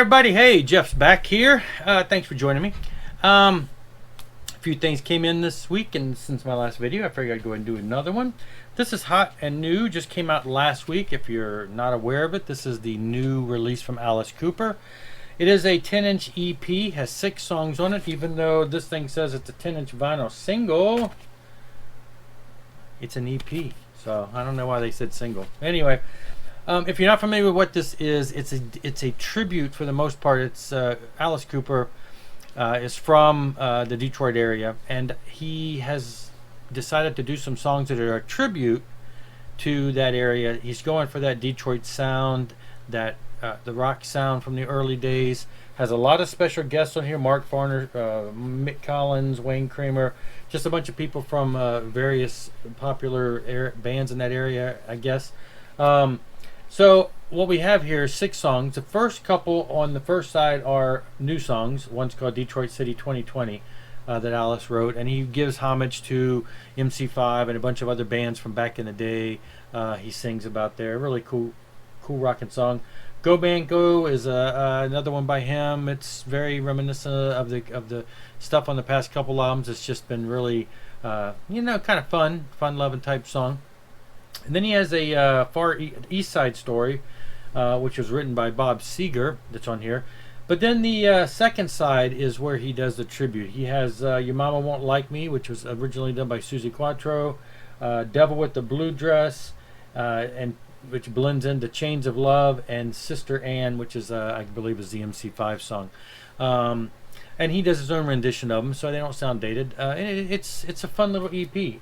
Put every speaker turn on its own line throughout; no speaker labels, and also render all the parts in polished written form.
everybody. Hey, Jeff's back here. Thanks for joining me. A few things came in this week, and since my last video, I figured I'd go ahead and do another one. This is hot and new, just came out last week. If you're not aware of it, this is the new release from Alice Cooper. It is a 10-inch EP, has 6 songs on it, even though this thing says it's a 10-inch vinyl single. It's an EP, so I don't know why they said single. Anyway, if you're not familiar with what this is, it's a tribute for the most part. It's Alice Cooper is from the Detroit area, and he has decided to do some songs that are a tribute to that area. He's going for that Detroit sound, that the rock sound from the early days. Has a lot of special guests on here: Mark Farner, Mick Collins, Wayne Kramer, just a bunch of people from various popular bands in that area, I guess. So what we have here is 6 songs. The first couple on the first side are new songs. One's called Detroit City 2020 that Alice wrote, and he gives homage to MC5 and a bunch of other bands from back in the day. He sings about there. Really cool rocking song. Go Band Go is another one by him. It's very reminiscent of the stuff on the past couple albums. It's just been really kind of fun-loving type song. And then he has a Far East Side Story, which was written by Bob Seger, that's on here. But then the second side is where he does the tribute. He has Your Mama Won't Like Me, which was originally done by Susie Quattro, Devil with the Blue Dress, and which blends into Chains of Love, and Sister Ann, which is I believe is the MC5 song. And he does his own rendition of them, so they don't sound dated. It's a fun little EP.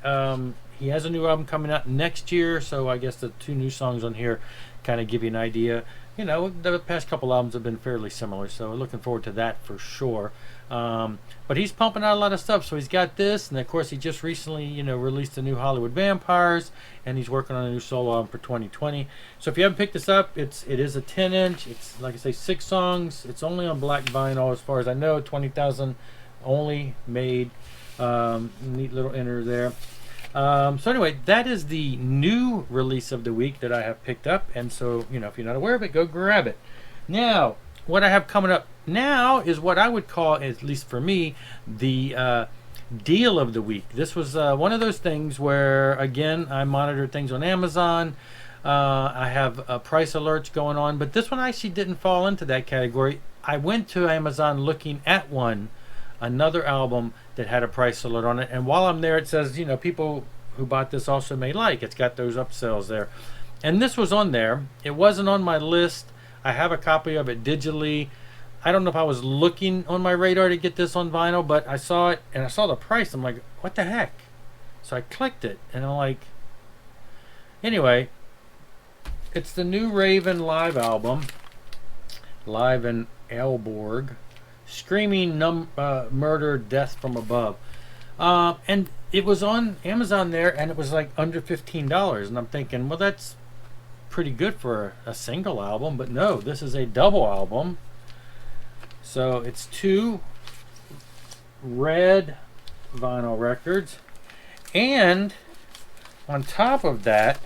He has a new album coming out next year, so I guess the 2 new songs on here kind of give you an idea. You know, the past couple albums have been fairly similar, so looking forward to that for sure. But he's pumping out a lot of stuff, so he's got this, and of course he just recently, released the new Hollywood Vampires, and he's working on a new solo album for 2020. So if you haven't picked this up, it is a 10-inch. It's, like I say, 6 songs. It's only on black vinyl, as far as I know. 20,000 only made. Neat little enter there. So anyway, that is the new release of the week that I have picked up, and so if you're not aware of it, go grab it. Now, what I have coming up now is what I would call, at least for me, the deal of the week. This was one of those things where, again, I monitor things on Amazon. I have price alerts going on, but this one actually didn't fall into that category. I went to Amazon looking at another album that had a price alert on it, and while I'm there, it says people who bought this also may like. It's got those upsells there, and this was on there. It wasn't on my list. I have a copy of it digitally. I don't know if I was looking on my radar to get this on vinyl, but I saw it and I saw the price. I'm like, what the heck? So I clicked it, and I'm like, anyway, it's the new Raven live album, live in Aalborg. Screaming Murder, Death from Above. And it was on Amazon there, and it was like under $15. And I'm thinking, well, that's pretty good for a single album. But no, this is a double album. So it's 2 red vinyl records. And on top of that,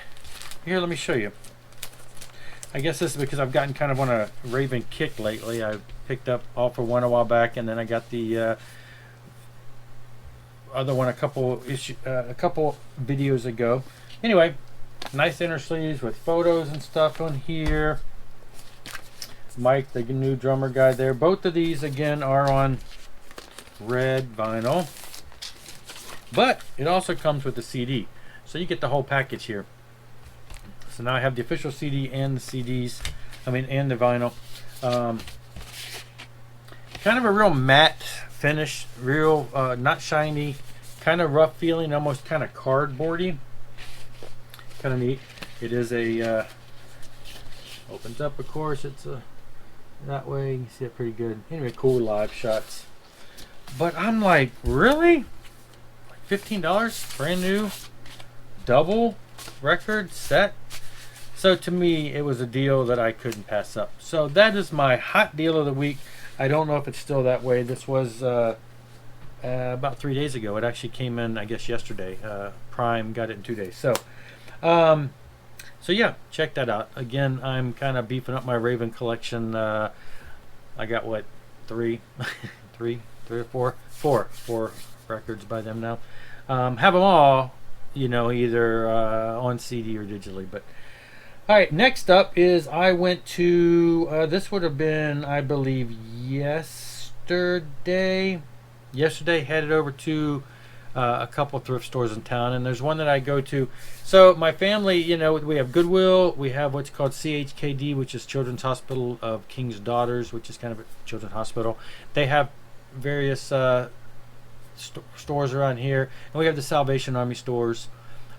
here, let me show you. I guess this is because I've gotten kind of on a Raven kick lately. I picked up All for One a while back, and then I got the other one a couple videos ago. Anyway, nice inner sleeves with photos and stuff on here. Mike, the new drummer guy there. Both of these again are on red vinyl, but it also comes with the CD, so you get the whole package here. So now I have the official CD and the CDs, and the vinyl. Kind of a real matte finish, real not shiny, kind of rough feeling, almost kind of cardboardy. Kind of neat. It is a opens up, of course. It's that way. You can see it pretty good. Anyway, cool live shots. But I'm like, really? Like $15, brand new, double record set. So to me, it was a deal that I couldn't pass up. So that is my hot deal of the week. I don't know if it's still that way. This was about 3 days ago. It actually came in, I guess, yesterday. Prime got it in 2 days. So yeah, check that out. Again, I'm kind of beefing up my Raven collection. I got what, three, three or four records by them now. Have them all, either on CD or digitally. But all right, next up is I went to this would have been, I believe, yesterday. Yesterday, headed over to a couple thrift stores in town, and there's one that I go to. So my family, we have Goodwill, we have what's called CHKD, which is Children's Hospital of King's Daughters, which is kind of a children's hospital. They have various stores around here, and we have the Salvation Army stores.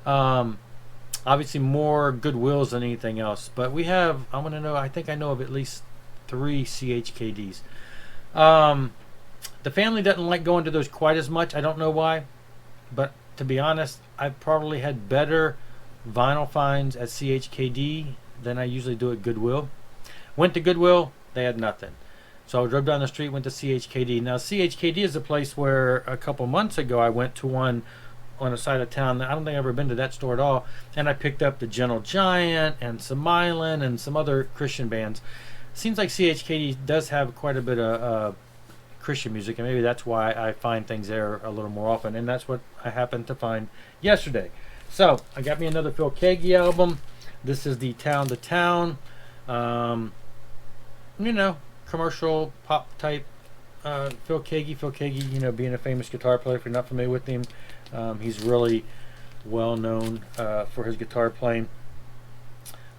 Obviously more Goodwills than anything else, but we have, I think I know of at least 3 CHKDs. The family doesn't like going to those quite as much. I don't know why, but to be honest, I've probably had better vinyl finds at CHKD than I usually do at Goodwill. Went to Goodwill, they had nothing. So I drove down the street, went to CHKD. Now CHKD is a place where a couple months ago I went to one on the side of town. I don't think I've ever been to that store at all. And I picked up the Gentle Giant and some Island and some other Christian bands. Seems like CHKD does have quite a bit of Christian music, and maybe that's why I find things there a little more often, and that's what I happened to find yesterday. So I got me another Phil Keaggy album. This is the Town to Town, commercial pop type Phil Keaggy. Phil Keaggy, being a famous guitar player, if you're not familiar with him, he's really well known for his guitar playing.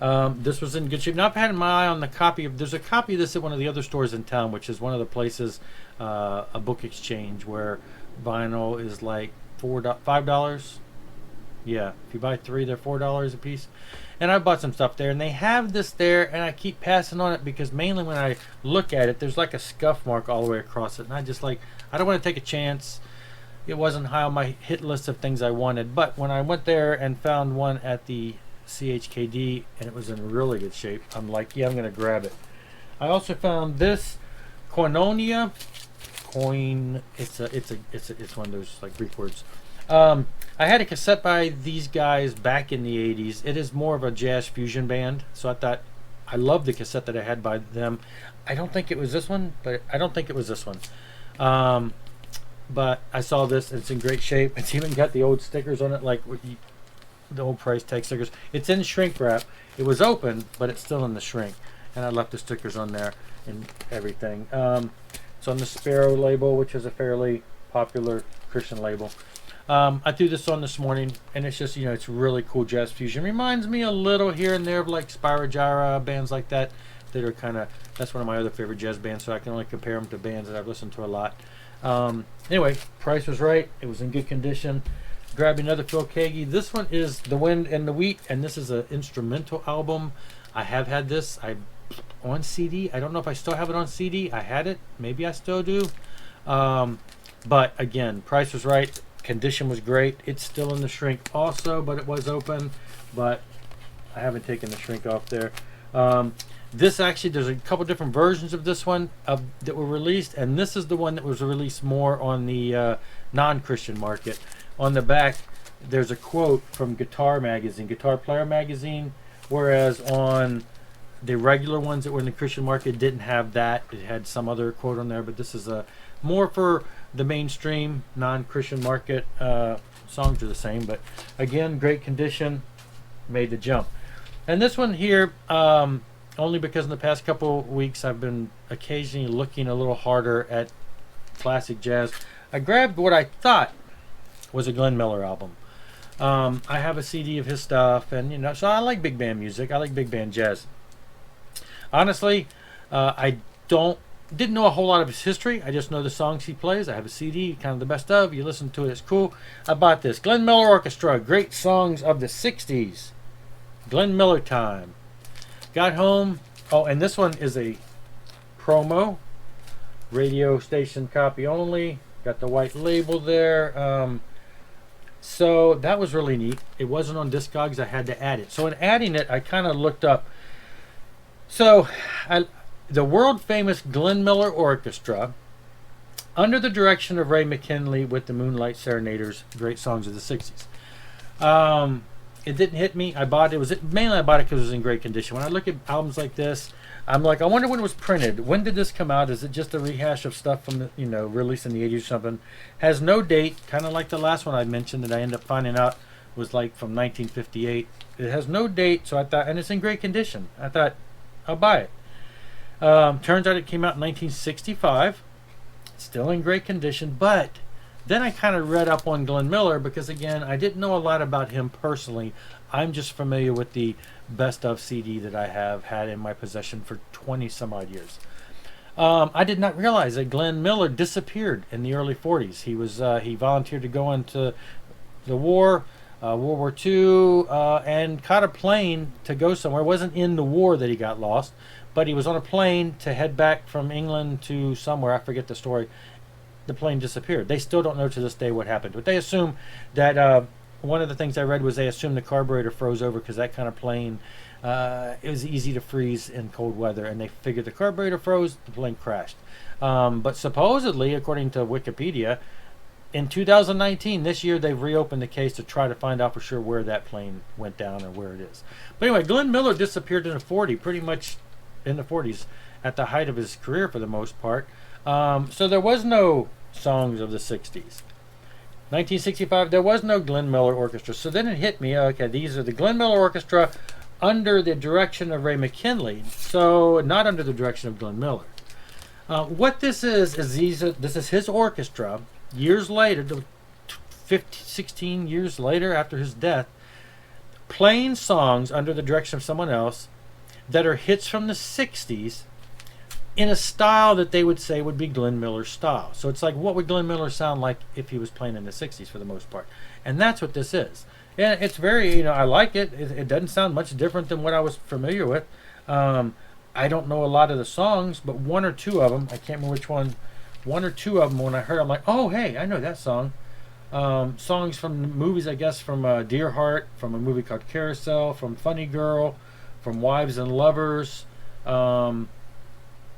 This was in good shape. Now I've had my eye on the copy of. There's a copy of this at one of the other stores in town, which is one of the places, a book exchange where vinyl is like $5. Yeah, if you buy 3, they're $4 a piece. And I bought some stuff there, and they have this there, and I keep passing on it because mainly when I look at it, there's like a scuff mark all the way across it, and I don't want to take a chance. It wasn't high on my hit list of things I wanted, but when I went there and found one at the CHKD and it was in really good shape, I'm like, yeah, I'm gonna grab it. I also found this Koinonia coin. It's one of those like Greek words. I had a cassette by these guys back in the 80s. It is more of a jazz fusion band, so I thought I loved the cassette that I had by them. I don't think it was this one. But I saw this, and it's in great shape. It's even got the old stickers on it, like the old price tag stickers. It's in shrink wrap. It was open, but it's still in the shrink, and I left the stickers on there and everything. It's on the Sparrow label, which is a fairly popular Christian label. I threw this on this morning, and it's just, it's really cool jazz fusion. Reminds me a little here and there of like Spyro Gyra, bands like that are kind of, that's one of my other favorite jazz bands, so I can only compare them to bands that I've listened to a lot. Anyway, price was right. It was in good condition. Grab another Phil Keaggy. This one is The Wind and the Wheat, and this is an instrumental album. I have had this on CD. I don't know if I still have it on CD. I had it. Maybe I still do. But again, price was right. Condition was great. It's still in the shrink also, but it was open. But I haven't taken the shrink off there. This actually, there's a couple different versions of this one that were released, and this is the one that was released more on the non-Christian market. On the back, there's a quote from Guitar Player Magazine, whereas on the regular ones that were in the Christian market didn't have that. It had some other quote on there, but this is more for the mainstream non-Christian market. Songs are the same, but again, great condition, made the jump. And this one here, only because in the past couple weeks I've been occasionally looking a little harder at classic jazz. I grabbed what I thought was a Glenn Miller album. I have a CD of his stuff, and so I like big band music. I like big band jazz. Honestly, I didn't know a whole lot of his history. I just know the songs he plays. I have a CD, kind of the best of. You listen to it, it's cool. I bought this Glenn Miller Orchestra, great songs of the '60s. Glenn Miller time. Got home. Oh, and this one is a promo, radio station copy only. Got the white label there. So that was really neat. It wasn't on Discogs. I had to add it. So in adding it, I kind of looked up. So the world famous Glenn Miller Orchestra, under the direction of Ray McKinley with the Moonlight Serenaders, great songs of the '60s. It didn't hit me. I bought it. I bought it because it was in great condition. When I look at albums like this, I'm like, I wonder when it was printed. When did this come out? Is it just a rehash of stuff from the, released in the 80s or something? Has no date, kind of like the last one I mentioned that I ended up finding out was like from 1958. It has no date, so I thought, and it's in great condition. I thought, I'll buy it. Turns out it came out in 1965. Still in great condition, but then I kind of read up on Glenn Miller because, again, I didn't know a lot about him personally. I'm just familiar with the best of CD that I have had in my possession for 20 some odd years. I did not realize that Glenn Miller disappeared in the early 40s. He volunteered to go into the war, World War II, and caught a plane to go somewhere. It wasn't in the war that he got lost, but he was on a plane to head back from England to somewhere. I forget the story. The plane disappeared. They still don't know to this day what happened, but they assume that one of the things I read was they assumed the carburetor froze over because that kind of plane, it was easy to freeze in cold weather, and they figured the carburetor froze, the plane crashed. But supposedly, according to Wikipedia, in 2019, this year, they've reopened the case to try to find out for sure where that plane went down or where it is. But anyway, Glenn Miller disappeared in the 40s, pretty much in the 40s, at the height of his career for the most part. So there was no songs of the 60s. 1965, there was no Glenn Miller Orchestra. So then it hit me, okay, these are the Glenn Miller Orchestra under the direction of Ray McKinley, so not under the direction of Glenn Miller. What this is this is his orchestra, years later, 16 years later after his death, playing songs under the direction of someone else that are hits from the 60s in a style that they would say would be Glenn Miller's style. So it's like, what would Glenn Miller sound like if he was playing in the 60s for the most part? And that's what this is. And it's very, I like it. It doesn't sound much different than what I was familiar with. I don't know a lot of the songs, but one or two of them, I can't remember which one or two of them, when I heard, I'm like, oh, hey, I know that song. Songs from movies, I guess, from Dear Heart, from a movie called Carousel, from Funny Girl, from Wives and Lovers.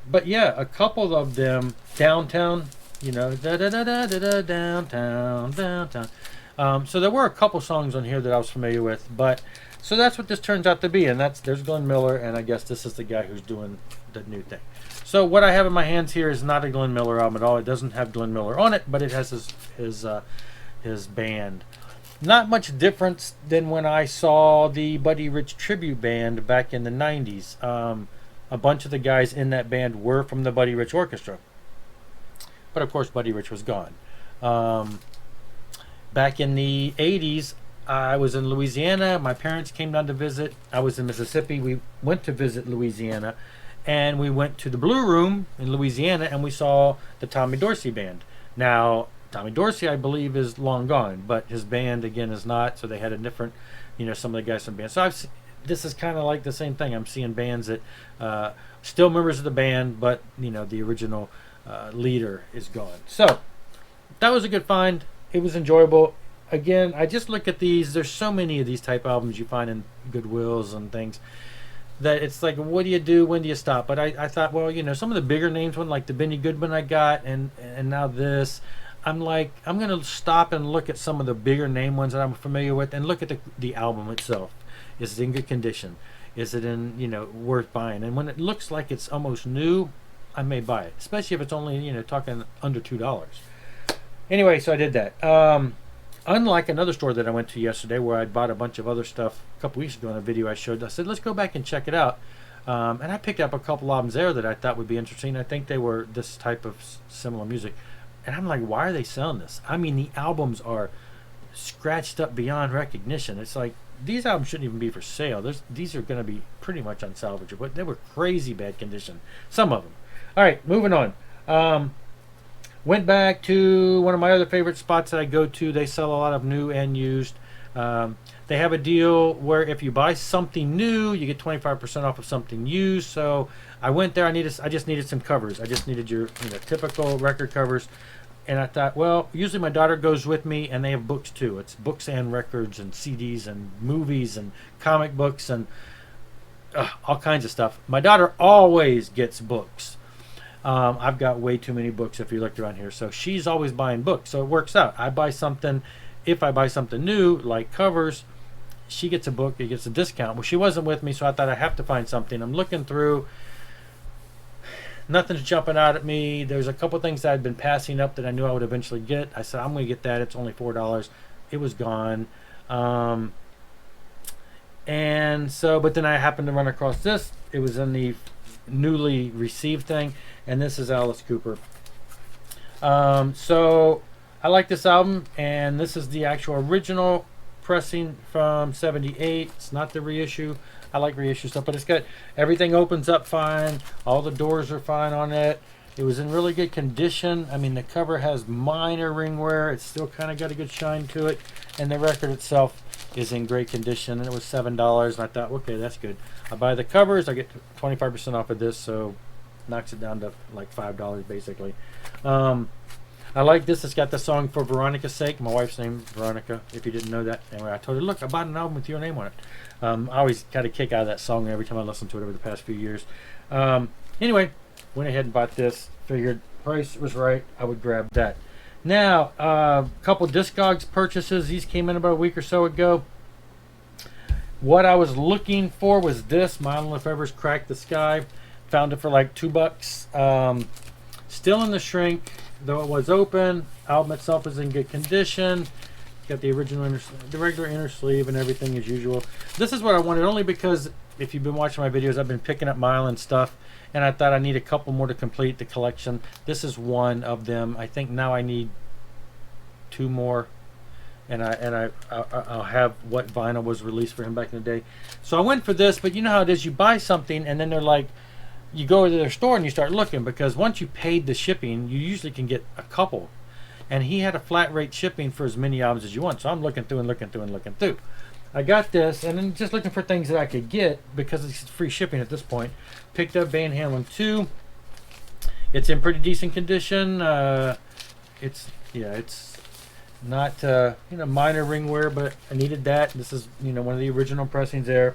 But yeah, a couple of them, Downtown, da da da da da da, Downtown. So there were a couple songs on here that I was familiar with, but so that's what this turns out to be, and there's Glenn Miller, and I guess this is the guy who's doing the new thing. So what I have in my hands here is not a Glenn Miller album at all. It doesn't have Glenn Miller on it, but it has his band. Not much difference than when I saw the Buddy Rich tribute band back in the 90s. A bunch of the guys in that band were from the Buddy Rich Orchestra. But of course, Buddy Rich was gone. Back in the 80s, I was in Louisiana. My parents came down to visit. I was in Mississippi. We went to visit Louisiana. And we went to the Blue Room in Louisiana, and we saw the Tommy Dorsey Band. Now, Tommy Dorsey, I believe, is long gone, but his band, again, is not. So they had a different, some of the guys from bands. So this is kind of like the same thing. I'm seeing bands that still members of the band, but the original leader is gone. So that was a good find. It was enjoyable. Again, I just look at these. There's so many of these type albums you find in Goodwills and things that it's like, what do you do? When do you stop? But I thought, well, some of the bigger names, one like the Benny Goodman I got, and now this. I'm like, I'm going to stop and look at some of the bigger name ones that I'm familiar with and look at the album itself. Is it in good condition? Is it in, worth buying? And when it looks like it's almost new, I may buy it, especially if it's only, talking under $2. Anyway, so I did that. Unlike another store that I went to yesterday where I bought a bunch of other stuff a couple weeks ago in a video I showed, I said, let's go back and check it out. And I picked up a couple albums there that I thought would be interesting. I think they were this type of similar music. And I'm like, why are they selling this? I mean, the albums are scratched up beyond recognition. It's like, these albums shouldn't even be for sale. These are going to be pretty much unsalvageable. But they were crazy bad condition. Some of them. All right, moving on. Went back to one of my other favorite spots that I go to. They sell a lot of new and used. They have a deal where if you buy something new, you get 25% off of something used. So I went there. I just needed some covers. I just needed your typical record covers. And I thought, well, usually my daughter goes with me, and they have books too. It's books and records and CDs and movies and comic books and all kinds of stuff. My daughter always gets books. I've got way too many books if you looked around here. So she's always buying books. So it works out. If I buy something new, like covers, she gets a book, it gets a discount. Well, she wasn't with me, so I thought I have to find something. I'm looking through. Nothing's jumping out at me. There's a couple things that I'd been passing up that I knew I would eventually get. I said, I'm going to get that. It's only $4. It was gone. And so, but then I happened to run across this. It was in the newly received thing, and this is Alice Cooper. So I like this album, and this is the actual original pressing from '78. It's not the reissue. I like reissue stuff, but it's got everything opens up fine. All the doors are fine on it. It was in really good condition. I mean, the cover has minor ring wear. It's still kind of got a good shine to it, and the record itself is in great condition. And it was $7, and I thought, okay, that's good. I buy the covers. I get 25% off of this, so knocks it down to like $5 basically. I like this. It's got the song For Veronica's Sake. My wife's name Veronica, if you didn't know that. Anyway, I told her, look, I bought an album with your name on it. I always got a kick out of that song every time I listen to it over the past few years. Anyway, went ahead and bought this. Figured price was right. I would grab that. Now, a couple Discogs purchases. These came in about a week or so ago. What I was looking for was this, Mile Lefebvre's Crack the Sky. Found it for like $2. Still in the shrink, though it was open. Album itself is in good condition. Got the original the regular inner sleeve and everything as usual. This is what I wanted only because if you've been watching my videos, I've been picking up Mile and stuff, and I thought I need a couple more to complete the collection. This is one of them. I think now I need 2 more, and I'll have what vinyl was released for him back in the day. So I went for this, but you know how it is. You buy something and then they're like, you go to their store and you start looking, because once you paid the shipping, you usually can get a couple. And he had a flat rate shipping for as many albums as you want. So I'm looking through and looking through and looking through. I got this, and then just looking for things that I could get because it's free shipping at this point. Picked up Van Halen 2. It's in pretty decent condition. It's not minor ring wear, but I needed that. This is one of the original pressings there.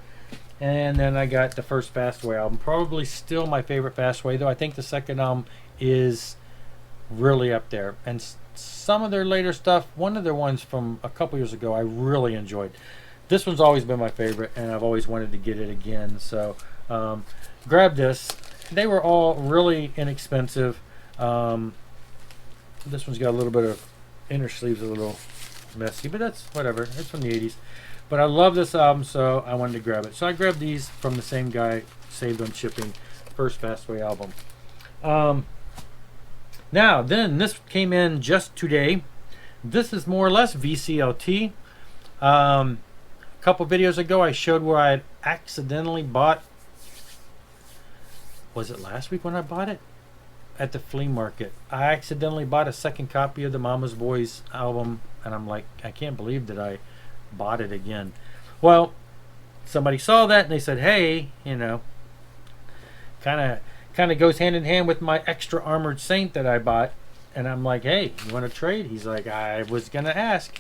And then I got the first Fastway album. Probably still my favorite Fastway, though I think the second album is really up there. And some of their later stuff, one of their ones from a couple years ago, I really enjoyed. This one's always been my favorite, and I've always wanted to get it again. So grab this. They were all really inexpensive. This one's got a little bit of inner sleeves, a little messy, but that's whatever. It's from the 80s. But I love this album, so I wanted to grab it. So I grabbed these from the same guy, saved on shipping, first Fastway album. Now, then, this came in just today. This is more or less VCLT. A couple videos ago, I showed where I had accidentally bought, was it last week when I bought it? At the flea market. I accidentally bought a second copy of the Mama's Boys album, and I'm like, I can't believe that I bought it again. Well, somebody saw that and they said, hey, kind of goes hand in hand with my extra Armored Saint that I bought. And I'm like, hey, you want to trade? He's like, I was gonna ask.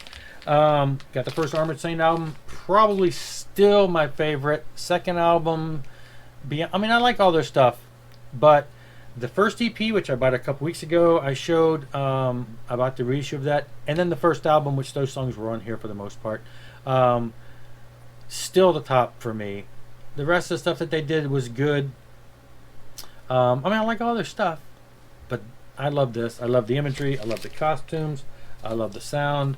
Got the first Armored Saint album, probably still my favorite. Second album, I mean, I like all their stuff, but the first EP, which I bought a couple weeks ago, I showed. I bought the reissue of that, and then the first album, which those songs were on here for the most part. Still the top for me. The rest of the stuff that they did was good. I mean, I like all their stuff, but I love this. I love the imagery. I love the costumes. I love the sound.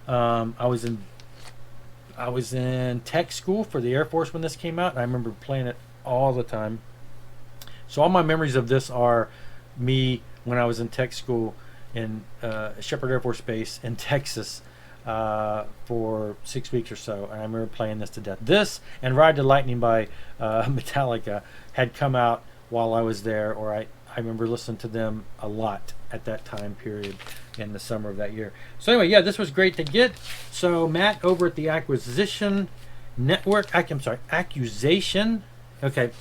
I was in tech school for the Air Force when this came out, and I remember playing it all the time. So all my memories of this are me when I was in tech school in Shepherd Air Force Base in Texas for 6 weeks or so, and I remember playing this to death. This and Ride the Lightning by Metallica had come out while I was there, or I remember listening to them a lot at that time period in the summer of that year. So anyway, yeah, this was great to get. So Matt over at the Accusation Network, Accusation, okay.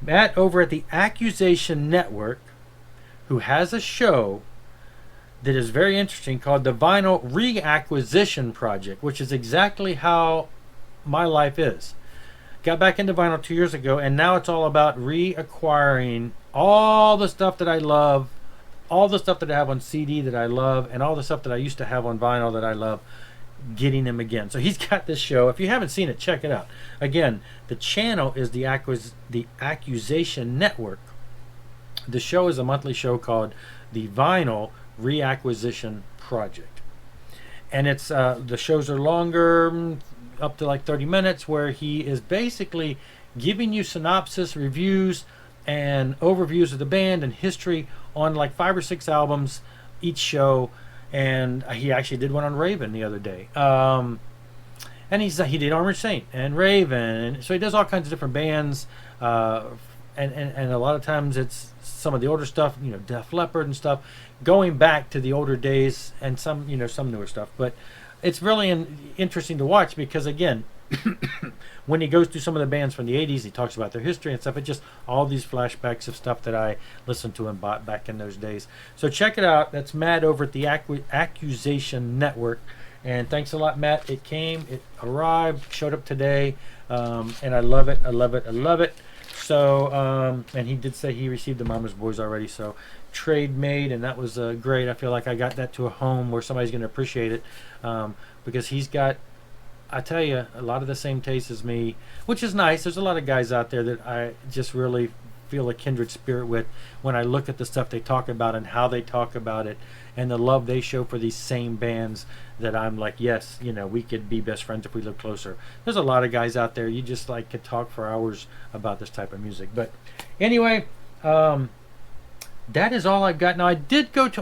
Matt over at the Accusation Network, who has a show that is very interesting called the Vinyl Reacquisition Project, which is exactly how my life is. Got back into vinyl 2 years ago, and now it's all about reacquiring all the stuff that I love, all the stuff that I have on CD that I love, and all the stuff that I used to have on vinyl that I love, getting them again. So he's got this show. If you haven't seen it, check it out. Again, the channel is the Accusation Network The show is a monthly show called the Vinyl Reacquisition Project, and it's the shows are longer, up to like 30 minutes, where he is basically giving you synopsis, reviews, and overviews of the band and history on like 5 or 6 albums each show. And he actually did one on Raven the other day. And he did Armored Saint and Raven, and so he does all kinds of different bands. And a lot of times it's some of the older stuff, Def Leppard and stuff, going back to the older days, and some newer stuff. But it's really interesting to watch because, again, when he goes through some of the bands from the 80s, he talks about their history and stuff. It's just all these flashbacks of stuff that I listened to and bought back in those days. So check it out. That's Matt over at the Accusation Network. And thanks a lot, Matt. It came, it arrived, showed up today, and I love it. I love it. I love it. So, and he did say he received the Mama's Boys already. So, trade made, and that was great. I feel like I got that to a home where somebody's going to appreciate it, because he's got, I tell you, a lot of the same taste as me, which is nice. There's a lot of guys out there that I just really feel a kindred spirit with when I look at the stuff they talk about and how they talk about it and the love they show for these same bands, that I'm like, yes, we could be best friends if we live closer. There's a lot of guys out there you just like could talk for hours about this type of music. But anyway, that is all I've got. Now I did go to,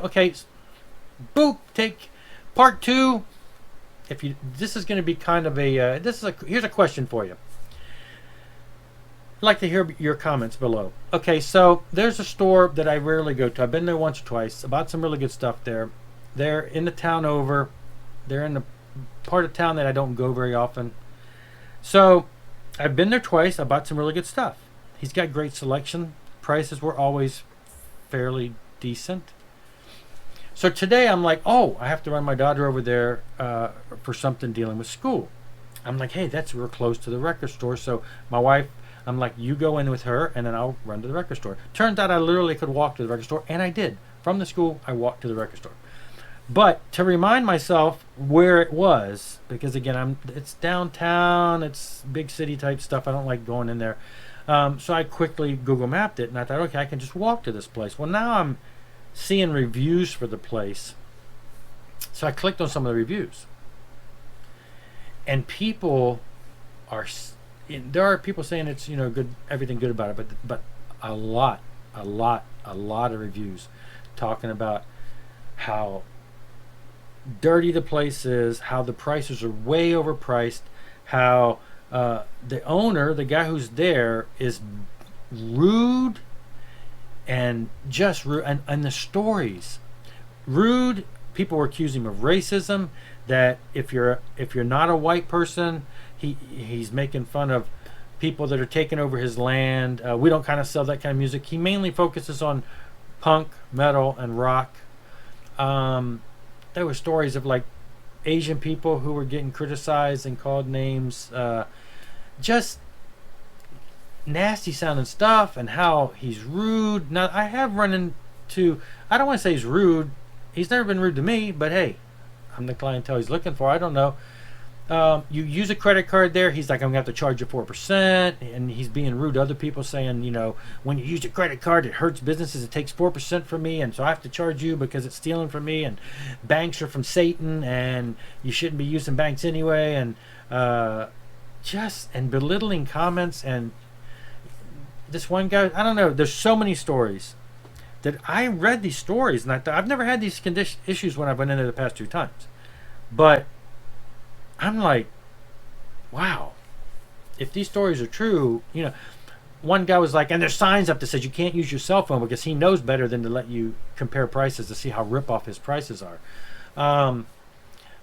boop, take part 2. This is going to be kind of a here's a question for you. I'd like to hear your comments below. Okay, so there's a store that I rarely go to. I've been there once or twice. I bought some really good stuff there. They're in the town over. They're in the part of town that I don't go very often. So I've been there twice. I bought some really good stuff. He's got great selection. Prices were always fairly decent. So today I'm like, I have to run my daughter over there for something dealing with school. I'm like, hey, that's real close to the record store. So my wife, I'm like, you go in with her, and then I'll run to the record store. Turns out I literally could walk to the record store, and I did. From the school, I walked to the record store. But to remind myself where it was, because again, it's downtown, it's big city type stuff. I don't like going in there. So I quickly Google mapped it, and I thought, okay, I can just walk to this place. Well, now I'm seeing reviews for the place. So I clicked on some of the reviews. And there are people saying it's, good, everything good about it, but a lot of reviews talking about how dirty the place is, how the prices are way overpriced, how the owner, the guy who's there, is rude, and just rude, and the stories rude. People were accusing him of racism, that if you're not a white person, he's making fun of people that are taking over his land. We don't kind of sell that kind of music. He mainly focuses on punk, metal, and rock. There were stories of like Asian people who were getting criticized and called names, just nasty sounding stuff, and how he's rude. Now I have run into, I don't want to say he's rude. He's never been rude to me, but hey, I'm the clientele he's looking for. I don't know. You use a credit card there, he's like, I'm going to have to charge you 4%, and he's being rude to other people, saying, when you use your credit card, it hurts businesses, it takes 4% from me, and so I have to charge you because it's stealing from me, and banks are from Satan, and you shouldn't be using banks anyway, and and belittling comments. And this one guy, I don't know, there's so many stories that I read these stories, and I thought, I've never had these issues when I've been in there the past 2 times, but I'm like, wow, if these stories are true, one guy was like, and there's signs up that says you can't use your cell phone, because he knows better than to let you compare prices to see how rip-off his prices are.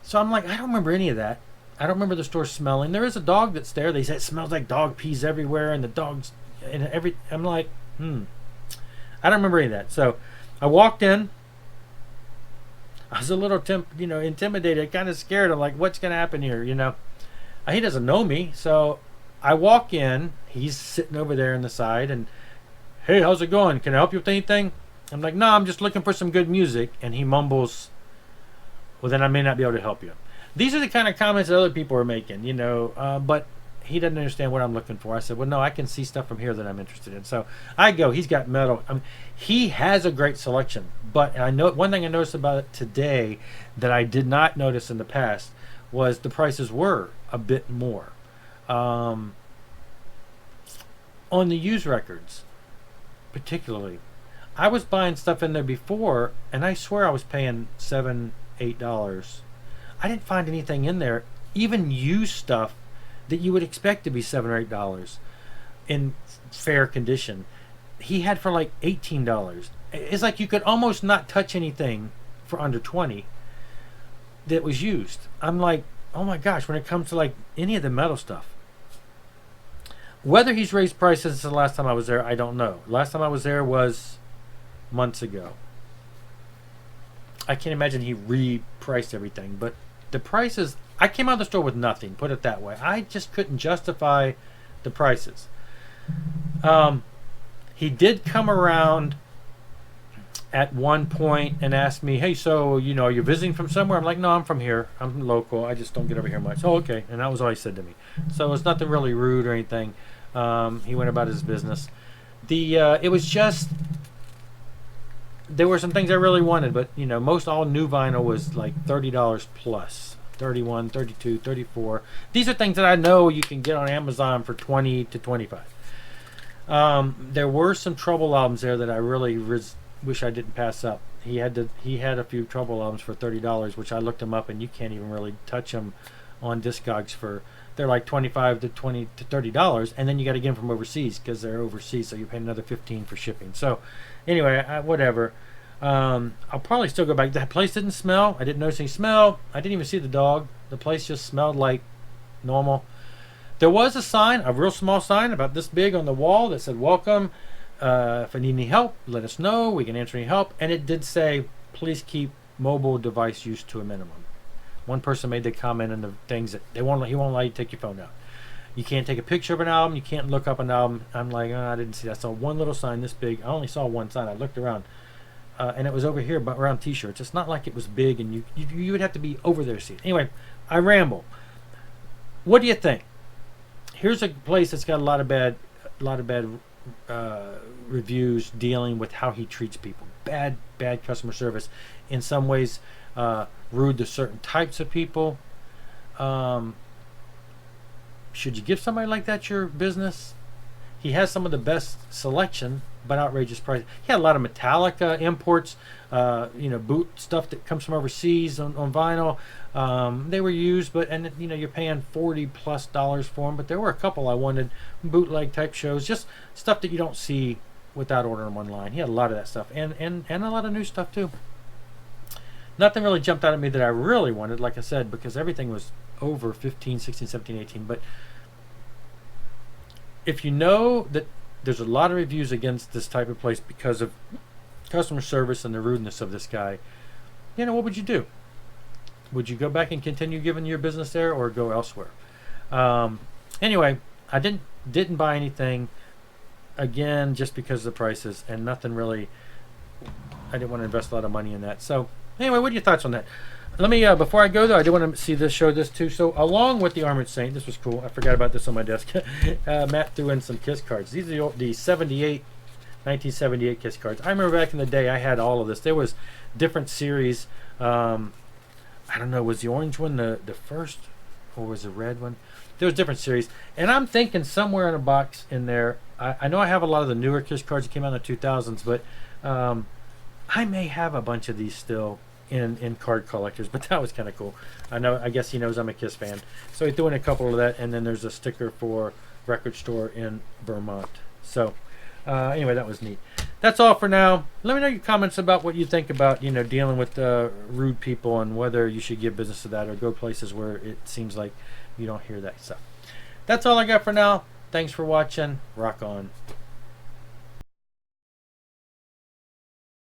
So I'm like, I don't remember any of that. I don't remember the store smelling. There is a dog that's there. They say it smells like dog peas everywhere, and the dogs, and I'm like, I don't remember any of that. So I walked in. I was a little intimidated, kind of scared. I'm like, what's going to happen here? He doesn't know me. So I walk in. He's sitting over there on the side, and, hey, how's it going? Can I help you with anything? I'm like, no, I'm just looking for some good music. And he mumbles, well, then I may not be able to help you. These are the kind of comments that other people are making, but he doesn't understand what I'm looking for. I said, well, no, I can see stuff from here that I'm interested in. So I go. He's got metal. I mean, he has a great selection. But I know one thing I noticed about it today that I did not notice in the past was the prices were a bit more. On the used records, particularly, I was buying stuff in there before, and I swear I was paying $7, $8. I didn't find anything in there, even used stuff that you would expect to be $7 or $8 in fair condition. He had for like $18. It's like you could almost not touch anything for under 20 that was used. I'm like, oh my gosh, when it comes to like any of the metal stuff. Whether he's raised prices since the last time I was there, I don't know. Last time I was there was months ago. I can't imagine he repriced everything, but the prices, I came out of the store with nothing, put it that way. I just couldn't justify the prices. He did come around at one point and asked me, hey, so, you know, are you visiting from somewhere? I'm like, no, I'm from here. I'm local. I just don't get over here much. Oh, okay. And that was all he said to me. So it was nothing really rude or anything. He went about his business. It was just, there were some things I really wanted, but, you know, most all new vinyl was like $30 plus. 31, 32, 34. These are things that I know you can get on Amazon for 20 to 25. There were some trouble albums there that I really wish I didn't pass up. He had a few trouble albums for $30, which I looked them up, and you can't even really touch them on Discogs for, they're like $25 to $20 to $30, and then you got to get them from overseas because they're overseas, so you pay another $15 for shipping. So anyway, whatever. I'll probably still go back. That place didn't smell. I didn't notice any smell. I didn't even see the dog. The place just smelled like normal. There was a sign, a real small sign about this big on the wall that said, welcome. If I need any help, let us know. We can answer any help. And it did say, please keep mobile device use to a minimum. One person made the comment in the things that he won't allow you to take your phone out. You can't take a picture of an album. You can't look up an album. I'm like, oh, I didn't see that. I saw one little sign this big. I only saw one sign. I looked around. And it was over here, but around T-shirts. It's not like it was big, and you would have to be over there to see it. Anyway, I ramble. What do you think? Here's a place that's got a lot of bad reviews dealing with how he treats people. Bad customer service. In some ways, rude to certain types of people. Should you give somebody like that your business? He has some of the best selection, but outrageous price. He had a lot of Metallica imports, boot stuff that comes from overseas on vinyl. They were used, and you're paying $40+ for them. But there were a couple I wanted, bootleg type shows, just stuff that you don't see without ordering them online. He had a lot of that stuff, and a lot of new stuff too. Nothing really jumped out at me that I really wanted, like I said, because everything was over 15, 16, 17, 18. But if you know that there's a lot of reviews against this type of place because of customer service and the rudeness of this guy, what would you do? Would you go back and continue giving your business there, or go elsewhere? Anyway, I didn't buy anything, again, just because of the prices, and nothing really, I didn't want to invest a lot of money in that. So anyway, what are your thoughts on that? Let me, before I go though, I do want to show this too. So along with the Armored Saint, this was cool. I forgot about this on my desk. Matt threw in some Kiss cards. These are the 1978 Kiss cards. I remember back in the day, I had all of this. There was different series. I don't know, was the orange one the first, or was the red one? There was different series. And I'm thinking somewhere in a box in there, I know I have a lot of the newer Kiss cards that came out in the 2000s, but I may have a bunch of these still in card collectors, but that was kind of cool. I guess he knows I'm a Kiss fan. So he threw in a couple of that, and then there's a sticker for record store in Vermont. So anyway, that was neat. That's all for now. Let me know your comments about what you think about dealing with rude people, and whether you should give business to that or go places where it seems like you don't hear that stuff. That's all I got for now. Thanks for watching. Rock on.